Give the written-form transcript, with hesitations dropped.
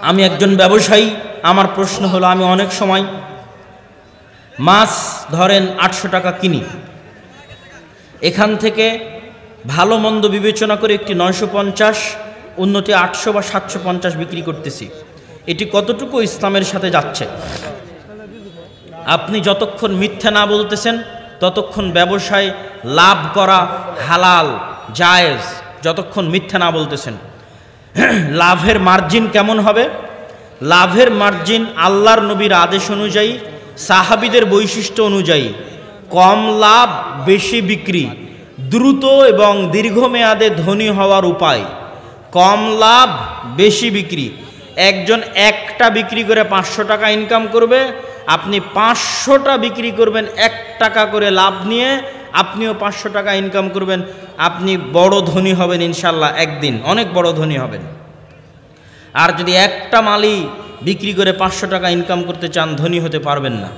আমি একজন ব্যবসায়ী, আমার প্রশ্ন হলো, আমি অনেক সময় মাছ ধরেন 800 টাকা কিনি, এখান থেকে ভালো মন্দ বিবেচনা করে একটি 950, অন্যটি 800 বা 750 বিক্রি করতেছি, এটি কতটুকু ইসলামের সাথে যাচ্ছে? আপনি যতক্ষণ মিথ্যা না বলতেছেন ততক্ষণ ব্যবসায় লাভ করা হালাল জায়েজ, যতক্ষণ মিথ্যা না বলতেছেন। লাভের মার্জিন কেমন হবে? লাভের মার্জিন আল্লাহর নবীর আদেশ অনুযায়ী, সাহাবীদের বৈশিষ্ট্য অনুযায়ী কম লাভ বেশি বিক্রি, দ্রুত এবং দীর্ঘমেয়াদে ধনী হওয়ার উপায়। কম লাভ বেশি বিক্রি। একজন একটা বিক্রি করে 500 টাকা ইনকাম করবে, আপনি 500টা বিক্রি করবেন 1 টাকা করে লাভ নিয়ে, আপনিও 500 টাকা ইনকাম করবেন, আপনি বড় ধনী হবেন ইনশাল্লাহ, একদিন অনেক বড় ধনী হবেন। আর যদি একটা মালই বিক্রি করে 500 টাকা ইনকাম করতে চান, ধনী হতে পারবেন না।